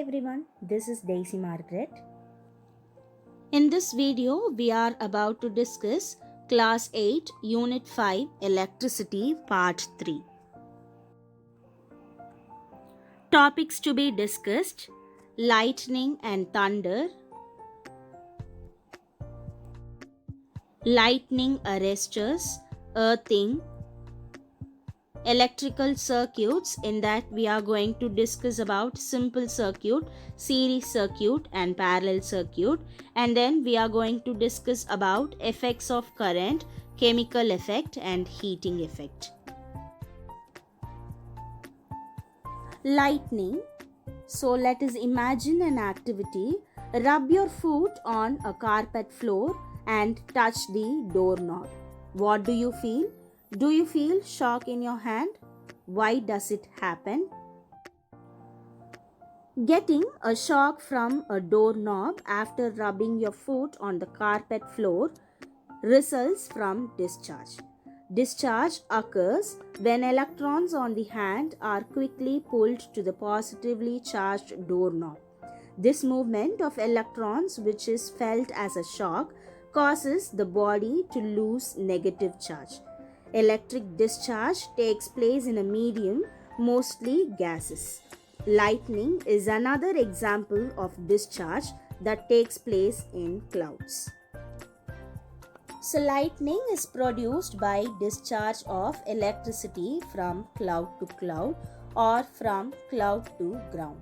everyone, this is Daisy Margaret. In this video, we are about to discuss Class 8, Unit 5, Electricity, Part 3. Topics to be discussed: lightning and thunder, lightning arresters, earthing, electrical circuits. In that we are going to discuss about simple circuit, series circuit and parallel circuit, and then we are going to discuss about effects of current, chemical effect and heating effect. Lightning. So let us imagine an activity. Rub your foot on a carpet floor and touch the doorknob. What do you feel? Do you feel shock in your hand? Why does it happen? Getting a shock from a doorknob after rubbing your foot on the carpet floor results from discharge. Discharge occurs when electrons on the hand are quickly pulled to the positively charged doorknob. This movement of electrons, which is felt as a shock, causes the body to lose negative charge. Electric discharge takes place in a medium, mostly gases. Lightning is another example of discharge that takes place in clouds. So, lightning is produced by discharge of electricity from cloud to cloud or from cloud to ground.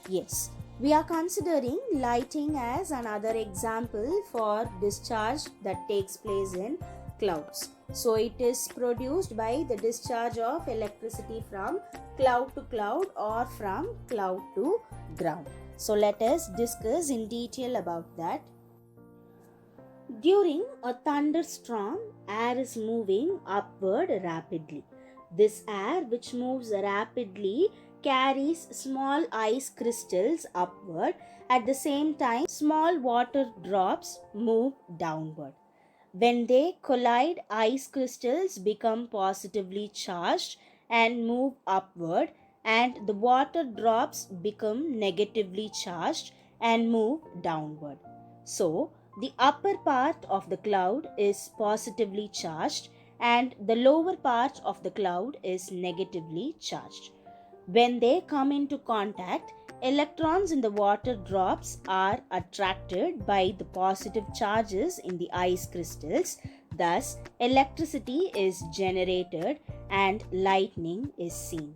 Yes, we are considering lighting as another example for discharge that takes place in clouds. So, it is produced by the discharge of electricity from cloud to cloud or from cloud to ground. So, let us discuss in detail about that. During a thunderstorm, air is moving upward rapidly. This air, which moves rapidly, carries small ice crystals upward. At the same time, small water drops move downward. When they collide, ice crystals become positively charged and move upward, and the water drops become negatively charged and move downward. So, the upper part of the cloud is positively charged and the lower part of the cloud is negatively charged. When they come into contact, electrons in the water drops are attracted by the positive charges in the ice crystals. Thus, electricity is generated and lightning is seen.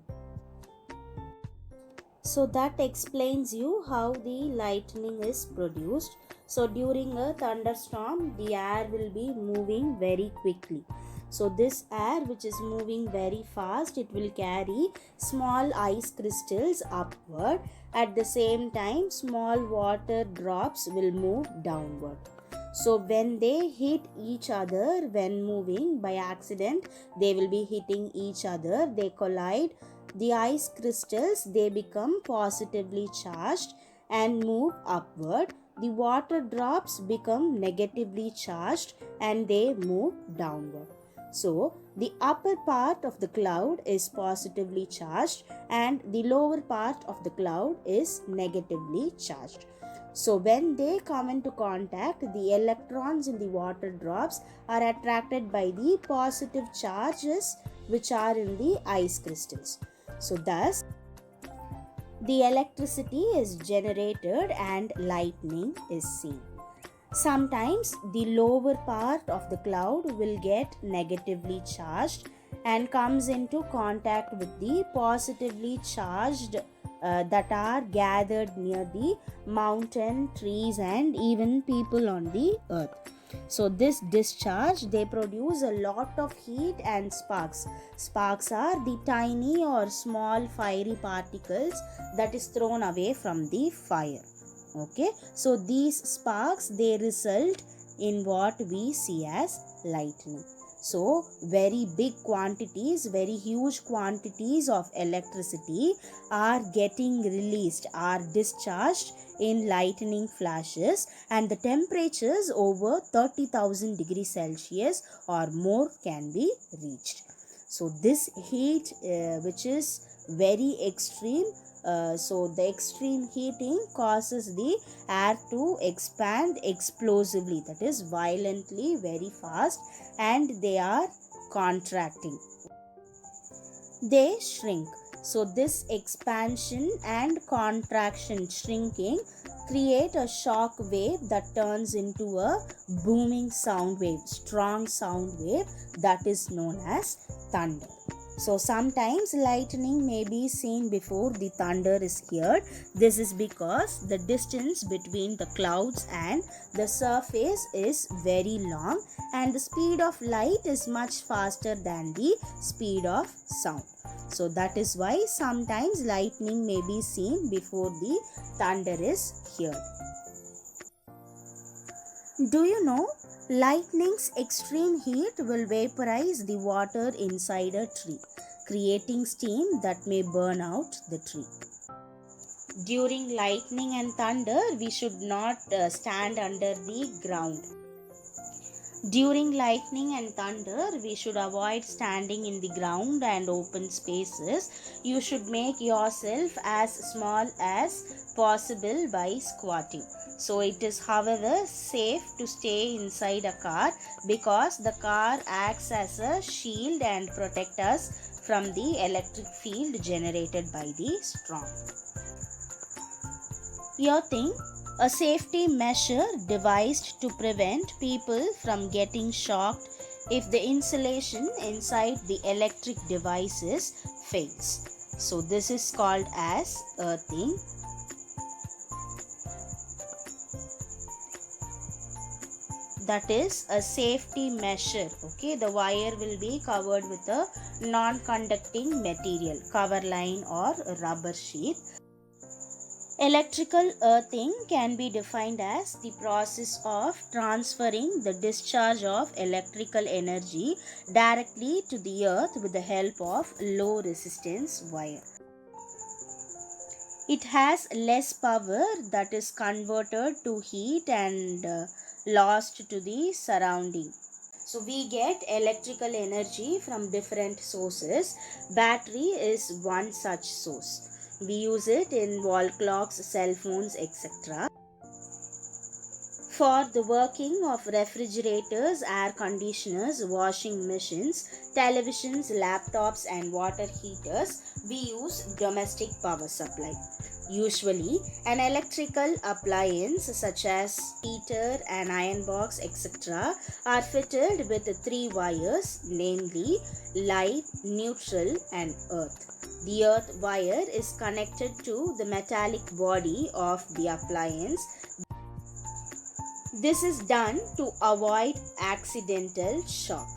So that explains you how the lightning is produced. So during a thunderstorm, the air will be moving very quickly. So this air, which is moving very fast, it will carry small ice crystals upward. At the same time, small water drops will move downward. So when they hit each other when moving by accident, they will be hitting each other. They collide. The ice crystals, they become positively charged and move upward. The water drops become negatively charged and they move downward. So, the upper part of the cloud is positively charged and the lower part of the cloud is negatively charged. So, when they come into contact, the electrons in the water drops are attracted by the positive charges which are in the ice crystals. So, thus, the electricity is generated and lightning is seen. Sometimes the lower part of the cloud will get negatively charged and comes into contact with the positively charged that are gathered near the mountain, trees, and even people on the earth. So this discharge, they produce a lot of heat and sparks. Sparks are the tiny or small fiery particles that is thrown away from the fire. Okay, so these sparks, they result in what we see as lightning. So very big quantities, very huge quantities of electricity are getting released, are discharged in lightning flashes, and the temperatures over 30,000 degrees Celsius or more can be reached. So this heat which is very extreme So the extreme heating causes the air to expand explosively, that is violently, very fast, and they are contracting. They shrink. So this expansion and contraction, shrinking, create a shock wave that turns into a booming sound wave, strong sound wave, that is known as thunder. So sometimes lightning may be seen before the thunder is heard. This is because the distance between the clouds and the surface is very long, and the speed of light is much faster than the speed of sound. So that is why sometimes lightning may be seen before the thunder is heard. Do you know, lightning's extreme heat will vaporize the water inside a tree, creating steam that may burn out the tree. During lightning and thunder, we should not stand under the ground. During lightning and thunder, we should avoid standing in the ground and open spaces. You should make yourself as small as possible by squatting. So it is, however, safe to stay inside a car because the car acts as a shield and protect us from the electric field generated by the storm. Earthing, a safety measure devised to prevent people from getting shocked if the insulation inside the electric devices fails. So this is called as earthing. That is a safety measure. Okay, the wire will be covered with a non-conducting material, cover line or rubber sheath. Electrical earthing can be defined as the process of transferring the discharge of electrical energy directly to the earth with the help of low resistance wire. It has less power that is converted to heat and lost to the surrounding. So we get electrical energy from different sources. Battery is one such source. We use it in wall clocks, cell phones, etc. For the working of refrigerators, air conditioners, washing machines, televisions, laptops, and water heaters, we use domestic power supply. Usually, an electrical appliance such as heater, an iron box, etc., are fitted with three wires, namely live, neutral, and earth. The earth wire is connected to the metallic body of the appliance. This is done to avoid accidental shock.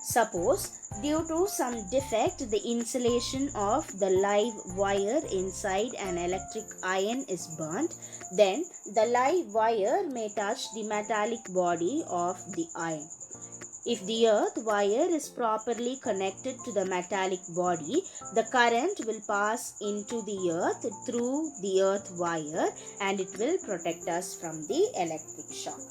Suppose, due to some defect, the insulation of the live wire inside an electric iron is burnt, then the live wire may touch the metallic body of the iron. If the earth wire is properly connected to the metallic body, the current will pass into the earth through the earth wire and it will protect us from the electric shock.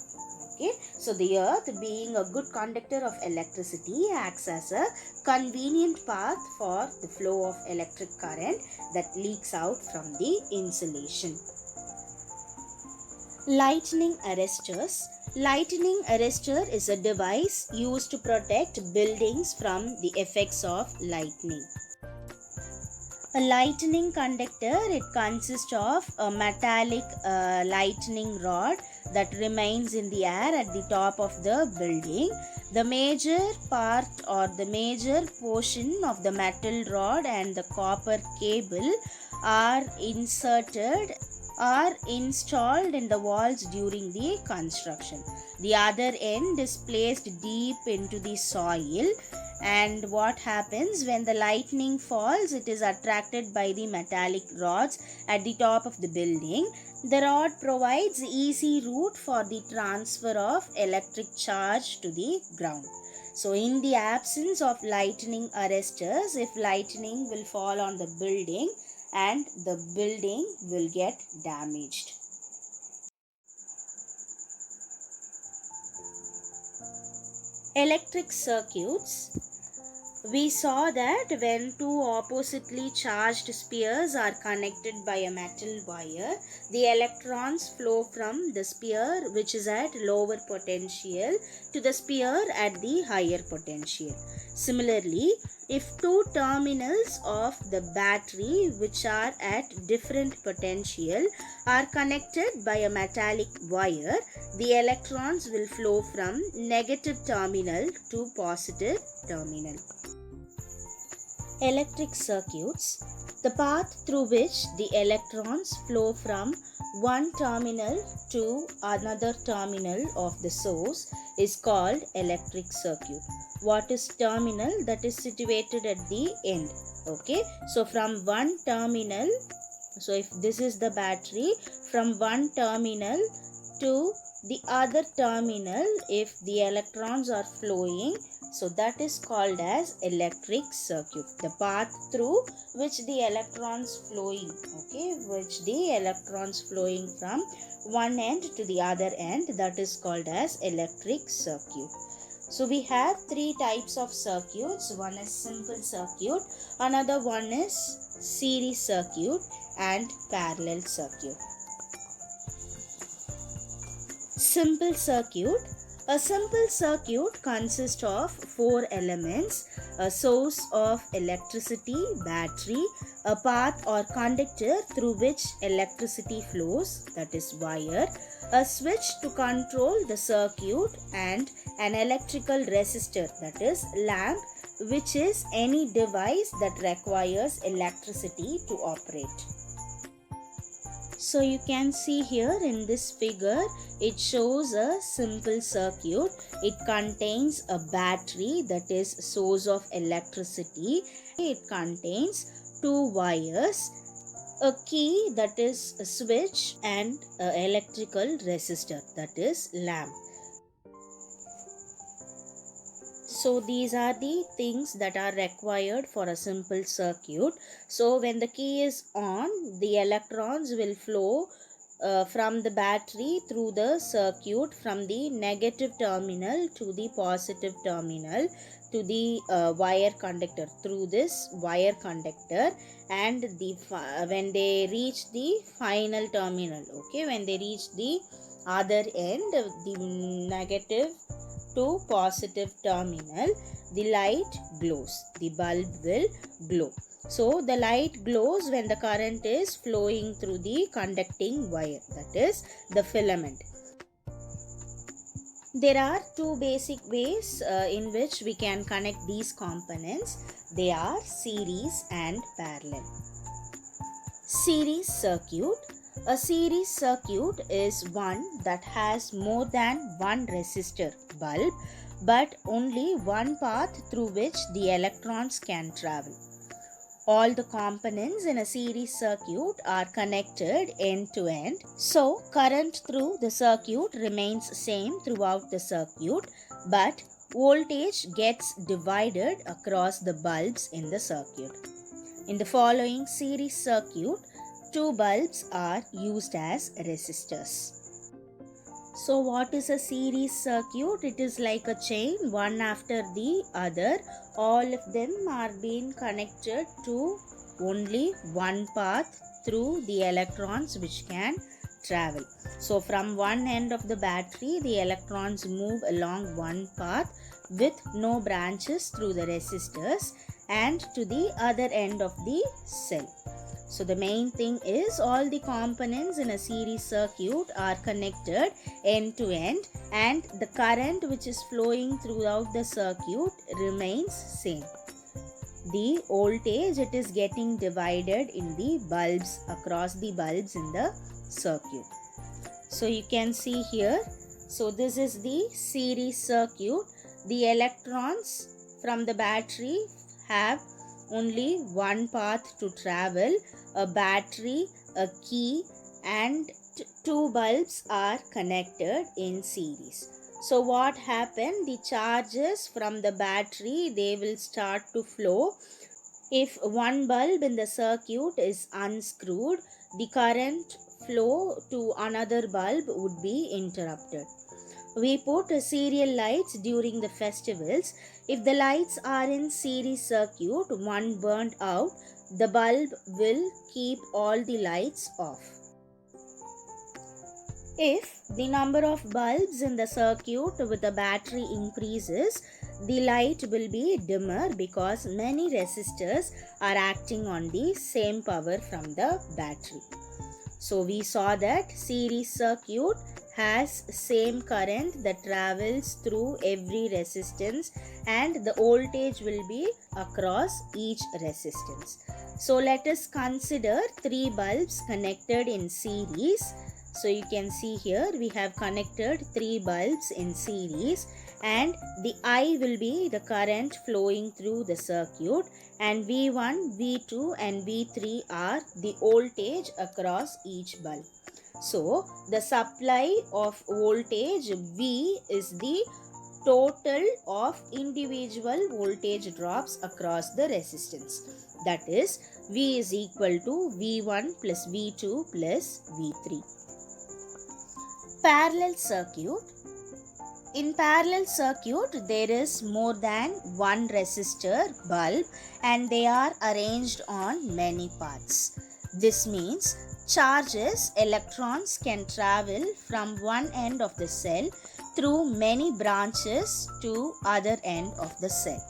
Okay, so the earth, being a good conductor of electricity, acts as a convenient path for the flow of electric current that leaks out from the insulation. Lightning arresters. Lightning arrestor is a device used to protect buildings from the effects of lightning. A lightning conductor, it consists of a metallic lightning rod that remains in the air at the top of the building. The major part or the major portion of the metal rod and the copper cable are installed in the walls during the construction. The other end is placed deep into the soil, and what happens when the lightning falls, it is attracted by the metallic rods at the top of the building. The rod provides easy route for the transfer of electric charge to the ground. So in the absence of lightning arresters, if lightning will fall on the building and the building will get damaged. Electric circuits. We saw that when two oppositely charged spheres are connected by a metal wire, the electrons flow from the sphere which is at lower potential to the sphere at the higher potential. Similarly, if two terminals of the battery which are at different potential are connected by a metallic wire, the electrons will flow from negative terminal to positive terminal. Electric circuits. The path through which the electrons flow from one terminal to another terminal of the source is called electric circuit. What is terminal? That is situated at the end. Okay, so from one terminal, so if this is the battery, from one terminal to the other terminal, if the electrons are flowing, so that is called as electric circuit. The path through which the electrons flowing, okay, which the electrons flowing from one end to the other end, that is called as electric circuit. So we have three types of circuits. One is simple circuit, another one is series circuit and parallel circuit. Simple circuit. A simple circuit consists of four elements: a source of electricity, battery, a path or conductor through which electricity flows, that is wire, a switch to control the circuit, and an electrical resistor, that is lamp, which is any device that requires electricity to operate. So you can see here in this figure, it shows a simple circuit. It contains a battery, that is source of electricity. It contains two wires, a key, that is a switch, and an electrical resistor, that is lamp. So these are the things that are required for a simple circuit. So when the key is on, the electrons will flow from the battery through the circuit from the negative terminal to the positive terminal to the wire conductor, through this wire conductor, and when they reach the final terminal, okay, when they reach the other end, the negative to positive terminal, the light glows, the bulb will glow. So the light glows when the current is flowing through the conducting wire, that is the filament. There are two basic ways in which we can connect these components. They are series and parallel. Series circuit. A series circuit is one that has more than one resistor bulb, but only one path through which the electrons can travel. All the components in a series circuit are connected end to end. So current through the circuit remains same throughout the circuit, but voltage gets divided across the bulbs in the circuit. In the following series circuit, two bulbs are used as resistors. So what is a series circuit? It is like a chain, one after the other. All of them are being connected to only one path through the electrons which can travel. So from one end of the battery, the electrons move along one path with no branches through the resistors, and to the other end of the cell. So the main thing is all the components in a series circuit are connected end to end, and the current which is flowing throughout the circuit remains same. The voltage, it is getting divided in the bulbs, across the bulbs in the circuit. So you can see here, so this is the series circuit. The electrons from the battery have only one path to travel, a battery, a key, and two bulbs are connected in series. So what happened? The charges from the battery, they will start to flow. If one bulb in the circuit is unscrewed, the current flow to another bulb would be interrupted. We put serial lights during the festivals. If the lights are in series circuit, one burned out, the bulb will keep all the lights off. If the number of bulbs in the circuit with the battery increases, the light will be dimmer because many resistors are acting on the same power from the battery. So we saw that series circuit has same current that travels through every resistance and the voltage will be across each resistance. So let us consider three bulbs connected in series. So you can see here we have connected three bulbs in series and the I will be the current flowing through the circuit and V1, V2 and V3 are the voltage across each bulb. So the supply of voltage V is the total of individual voltage drops across the resistance. That is V is equal to V1 plus V2 plus V3. Parallel circuit. In parallel circuit, there is more than one resistor bulb and they are arranged on many paths. This means charges, electrons can travel from one end of the cell through many branches to other end of the cell.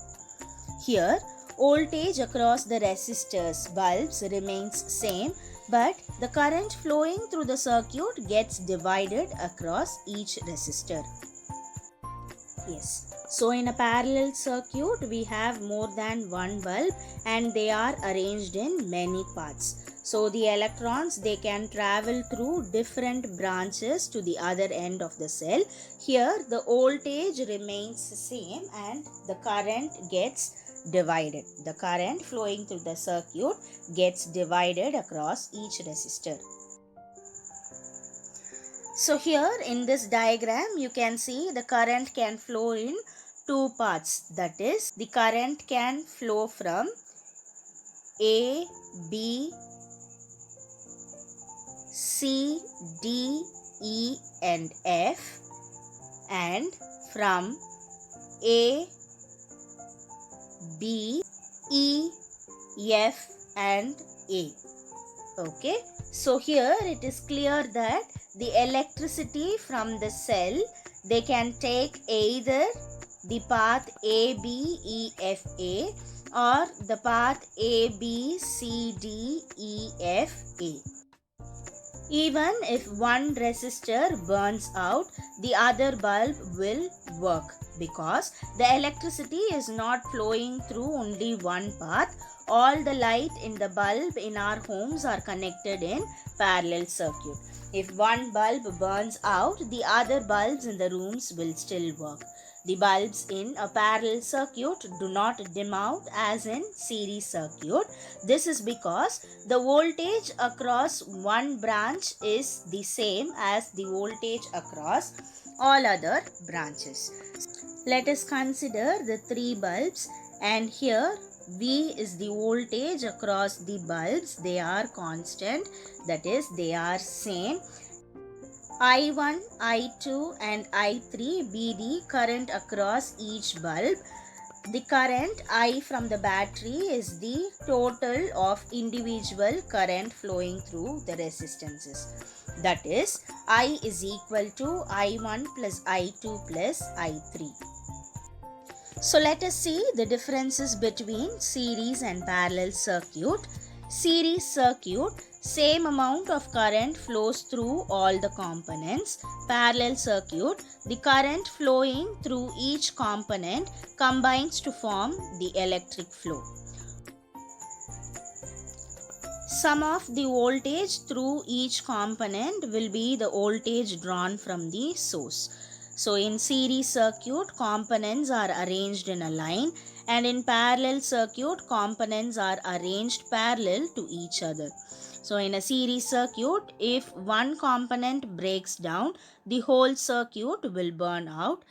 Here, voltage across the resistors bulbs remains same, but the current flowing through the circuit gets divided across each resistor. Yes. So in a parallel circuit, we have more than one bulb and they are arranged in many paths. So the electrons, they can travel through different branches to the other end of the cell. Here the voltage remains same and the current gets divided. The current flowing through the circuit gets divided across each resistor. So here in this diagram you can see the current can flow in two paths. That is, the current can flow from A, B, C, D, E and F and from A, B, E, F and A. Okay. So here it is clear that the electricity from the cell, they can take either the path A, B, E, F, A or the path A, B, C, D, E, F, A. Even if one resistor burns out, the other bulb will work because the electricity is not flowing through only one path. All the light in the bulb in our homes are connected in parallel circuit. If one bulb burns out, the other bulbs in the rooms will still work. The bulbs in a parallel circuit do not dim out as in series circuit. This is because the voltage across one branch is the same as the voltage across all other branches. Let us consider the three bulbs and here V is the voltage across the bulbs. They are constant, that is they are same. I1, I2 and I3 be the current across each bulb. The current I from the battery is the total of individual current flowing through the resistances. That is, I is equal to I1 plus I2 plus I3. So let us see the differences between series and parallel circuit. Series circuit, same amount of current flows through all the components. Parallel circuit, the current flowing through each component combines to form the electric flow. Sum of the voltage through each component will be the voltage drawn from the source. So in series circuit, components are arranged in a line and in parallel circuit, components are arranged parallel to each other. So in a series circuit, if one component breaks down, the whole circuit will burn out.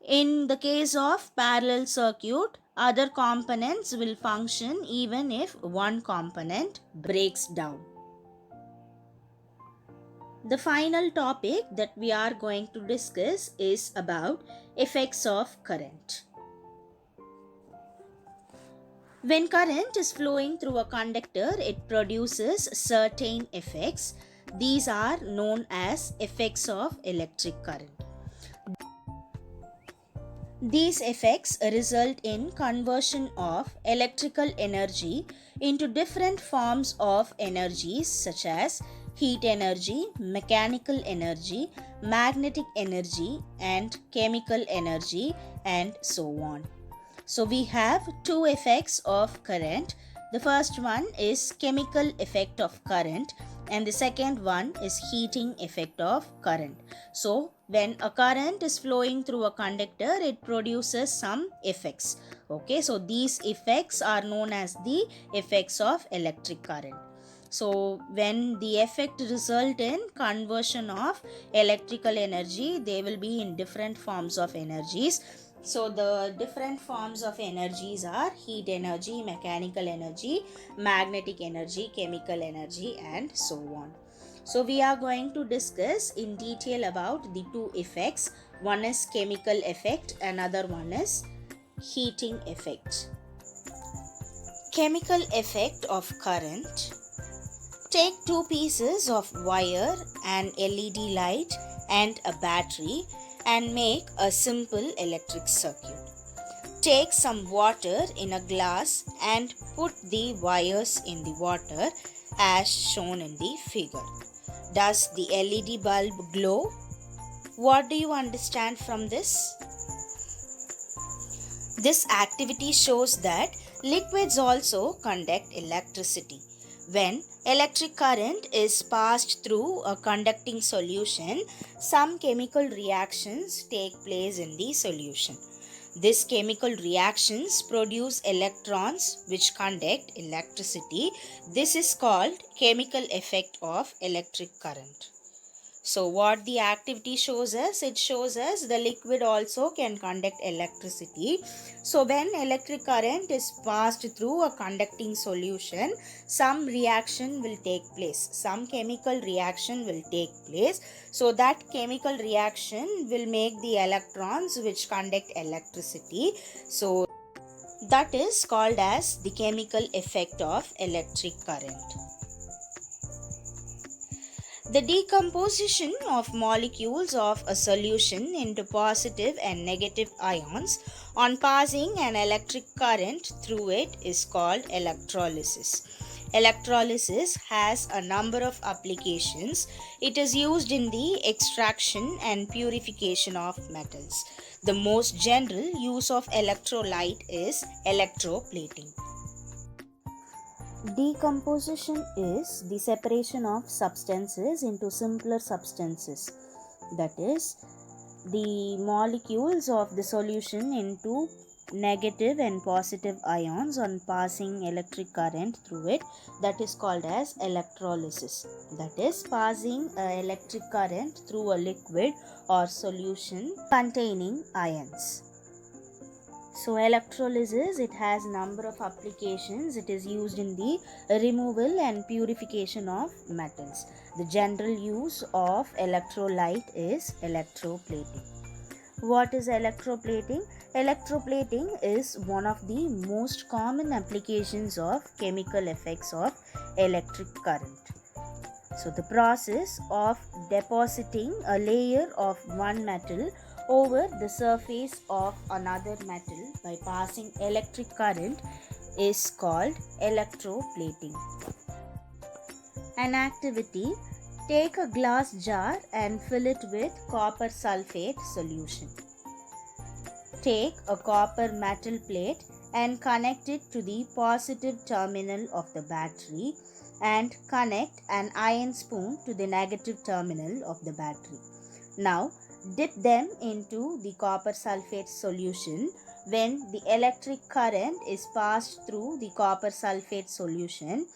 In the case of parallel circuit, other components will function even if one component breaks down. The final topic that we are going to discuss is about effects of current. When current is flowing through a conductor, it produces certain effects. These are known as effects of electric current. These effects result in conversion of electrical energy into different forms of energies such as heat energy, mechanical energy, magnetic energy, and chemical energy, and so on. So we have two effects of current. The first one is chemical effect of current and the second one is heating effect of current. So when a current is flowing through a conductor, it produces some effects. Okay, so these effects are known as the effects of electric current. So when the effect result in conversion of electrical energy, they will be in different forms of energies. So the different forms of energies are heat energy, mechanical energy, magnetic energy, chemical energy, and so on. So we are going to discuss in detail about the two effects. One is chemical effect, another one is heating effect. Chemical effect of current. Take two pieces of wire, an LED light and a battery and make a simple electric circuit. Take some water in a glass and put the wires in the water as shown in the figure. Does the LED bulb glow? What do you understand from this? This activity shows that liquids also conduct electricity. When electric current is passed through a conducting solution, some chemical reactions take place in the solution. These chemical reactions produce electrons which conduct electricity. This is called chemical effect of electric current. So what the activity shows us? It shows us the liquid also can conduct electricity. So when electric current is passed through a conducting solution, some reaction will take place. Some chemical reaction will take place. So that chemical reaction will make the electrons which conduct electricity. So that is called as the chemical effect of electric current. The decomposition of molecules of a solution into positive and negative ions on passing an electric current through it is called electrolysis. Electrolysis has a number of applications. It is used in the extraction and purification of metals. The most general use of electrolyte is electroplating. Decomposition is the separation of substances into simpler substances. That is, the molecules of the solution into negative and positive ions on passing electric current through it. That is called as electrolysis. That is, passing electric current through a liquid or solution containing ions. So electrolysis, it has number of applications. It is used in the removal and purification of metals. The general use of electrolyte is electroplating. What is electroplating? Electroplating is one of the most common applications of chemical effects of electric current. So the process of depositing a layer of one metal over the surface of another metal by passing electric current is called electroplating. An activity: take a glass jar and fill it with copper sulfate solution. Take a copper metal plate and connect it to the positive terminal of the battery and connect an iron spoon to the negative terminal of the battery. Now dip them into the copper sulfate solution. When the electric current is passed through the copper sulfate solution,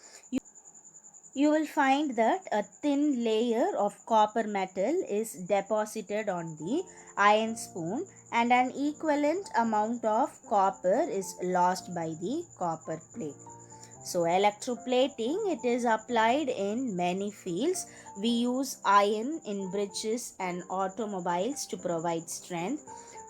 you will find that a thin layer of copper metal is deposited on the iron spoon and an equivalent amount of copper is lost by the copper plate. So electroplating, it is applied in many fields. We use iron in bridges and automobiles to provide strength.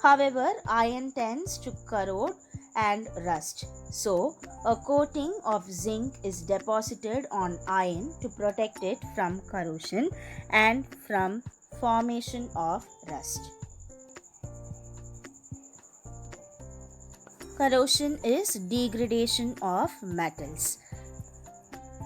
However, iron tends to corrode and rust. So, a coating of zinc is deposited on iron to protect it from corrosion and from formation of rust. Corrosion is degradation of metals.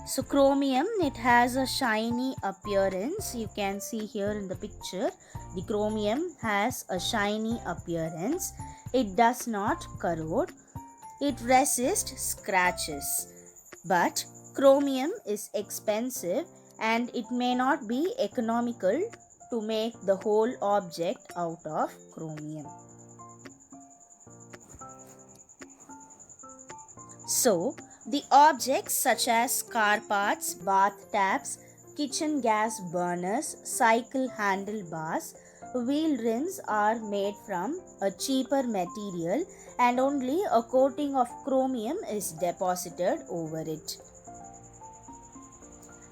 So chromium, it has a shiny appearance. You can see here in the picture, the chromium has a shiny appearance. It does not corrode. It resists scratches. But chromium is expensive and it may not be economical to make the whole object out of chromium. So, the objects such as car parts, bath taps, kitchen gas burners, cycle handlebars, wheel rims are made from a cheaper material and only a coating of chromium is deposited over it.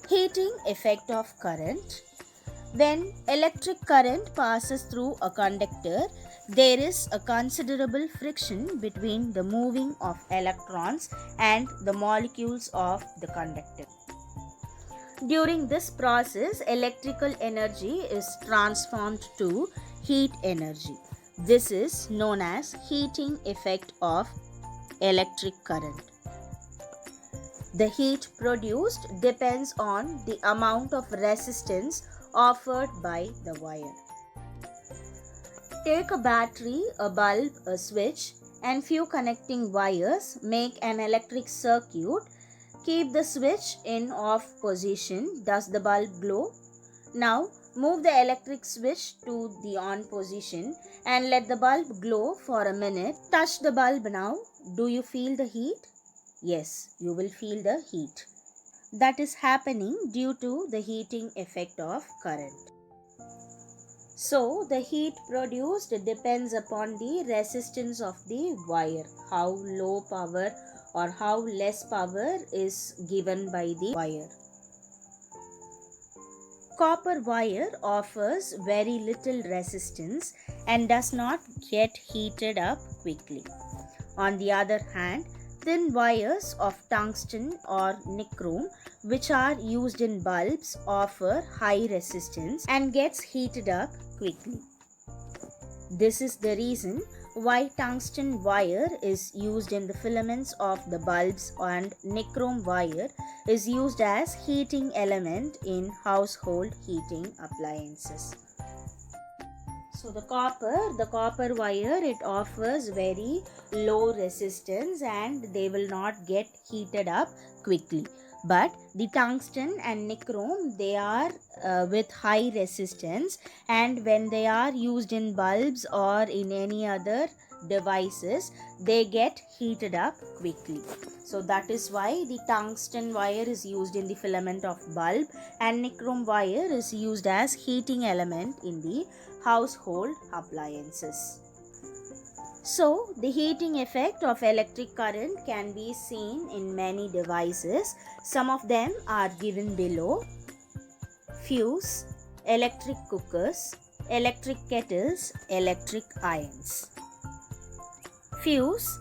Heating effect of current. When electric current passes through a conductor, there is a considerable friction between the moving of electrons and the molecules of the conductor. During this process, electrical energy is transformed to heat energy. This is known as heating effect of electric current. The heat produced depends on the amount of resistance offered by the wire. Take a battery, a bulb, a switch, and few connecting wires. Make an electric circuit. Keep the switch in off position. Does the bulb glow? Now move the electric switch to the on position and let the bulb glow for a minute. Touch the bulb now. Do you feel the heat? Yes, you will feel the heat. That is happening due to the heating effect of current. So, the heat produced depends upon the resistance of the wire, how low power or how less power is given by the wire. Copper wire offers very little resistance and does not get heated up quickly. On the other hand, thin wires of tungsten or nichrome, which are used in bulbs, offer high resistance and gets heated up quickly. This is the reason why tungsten wire is used in the filaments of the bulbs and nichrome wire is used as heating element in household heating appliances. So the copper wire, it offers very low resistance and they will not get heated up quickly. But the tungsten and nichrome, they are with high resistance, and when they are used in bulbs or in any other devices, they get heated up quickly. So that is why the tungsten wire is used in the filament of bulb and nichrome wire is used as heating element in the household appliances. So, the heating effect of electric current can be seen in many devices. Some of them are given below: fuse, electric cookers, electric kettles, electric irons. Fuse.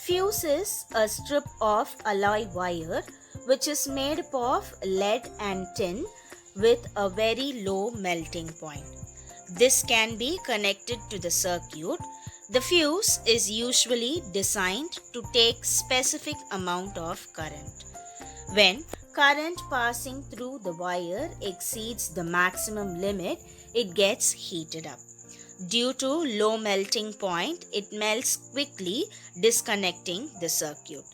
Fuse is a strip of alloy wire which is made up of lead and tin with a very low melting point. This can be connected to the circuit. The fuse is usually designed to take specific amount of current. When current passing through the wire exceeds the maximum limit, it gets heated up. Due to low melting point, it melts quickly, disconnecting the circuit.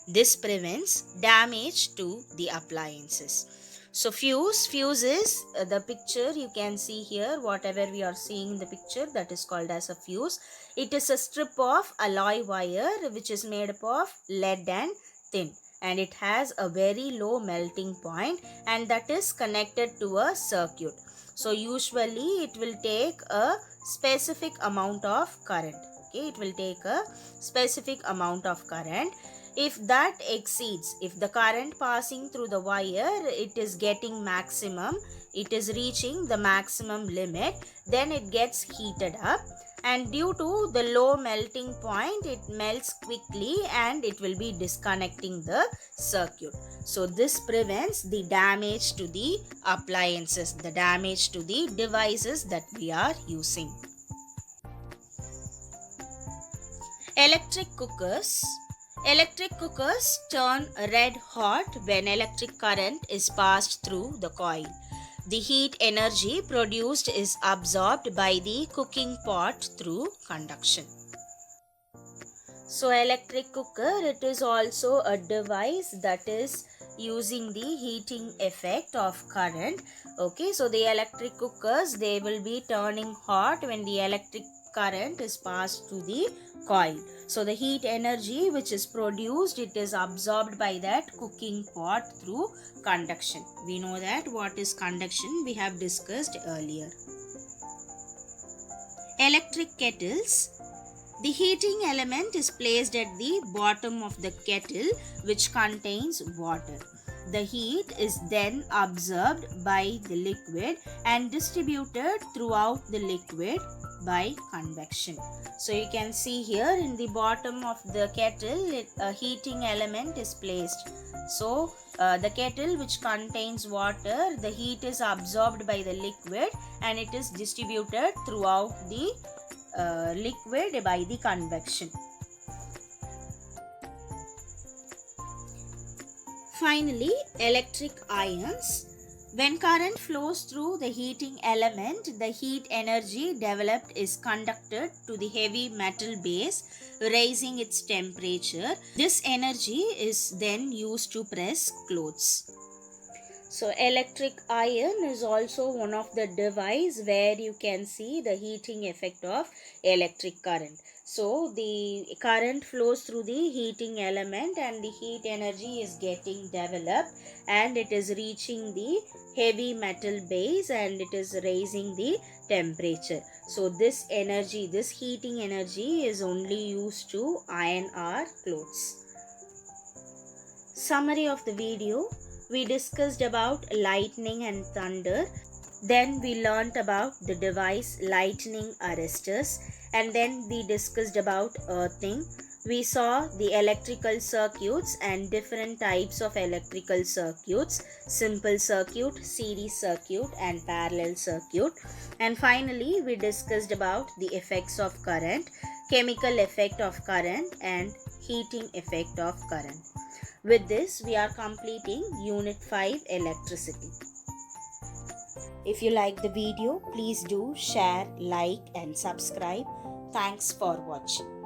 This prevents damage to the appliances. So fuse is the picture you can see here. Whatever we are seeing in the picture, that is called as a fuse. It is a strip of alloy wire which is made up of lead and tin, and it has a very low melting point, and that is connected to a circuit. So usually it will take a specific amount of current. Okay, it will take a specific amount of current. If that exceeds, if the current passing through the wire, it is getting maximum, it is reaching the maximum limit, then it gets heated up. and due to the low melting point it melts quickly and it will be disconnecting the circuit. So this prevents the damage to the appliances, the damage to the devices that we are using. Electric cookers. Electric cookers turn red hot when electric current is passed through the coil. The heat energy produced is absorbed by the cooking pot through conduction. So electric cooker, it is also a device that is using the heating effect of current. Okay, so the electric cookers, they will be turning hot when the electric current is passed to the coil. So the heat energy which is produced, it is absorbed by that cooking pot through conduction. We know that what is conduction, we have discussed earlier. Electric kettles. The heating element is placed at the bottom of the kettle which contains water. The heat is then absorbed by the liquid and distributed throughout the liquid by convection. So you can see here in the bottom of the kettle a heating element is placed. So the kettle which contains water, the heat is absorbed by the liquid and it is distributed throughout the liquid by the convection. Finally, electric irons. When current flows through the heating element, the heat energy developed is conducted to the heavy metal base, raising its temperature. This energy is then used to press clothes. So electric iron is also one of the device where you can see the heating effect of electric current. So the current flows through the heating element and the heat energy is getting developed and it is reaching the heavy metal base and it is raising the temperature. So this energy, this heating energy is only used to iron our clothes. Summary of the video. We discussed about lightning and thunder. Then we learnt about the device lightning arresters. And then we discussed about earthing. We saw the electrical circuits and different types of electrical circuits. Simple circuit, series circuit and parallel circuit. And finally we discussed about the effects of current, chemical effect of current and heating effect of current. With this, we are completing Unit 5 Electricity. If you like the video, please do share, like and subscribe. Thanks for watching.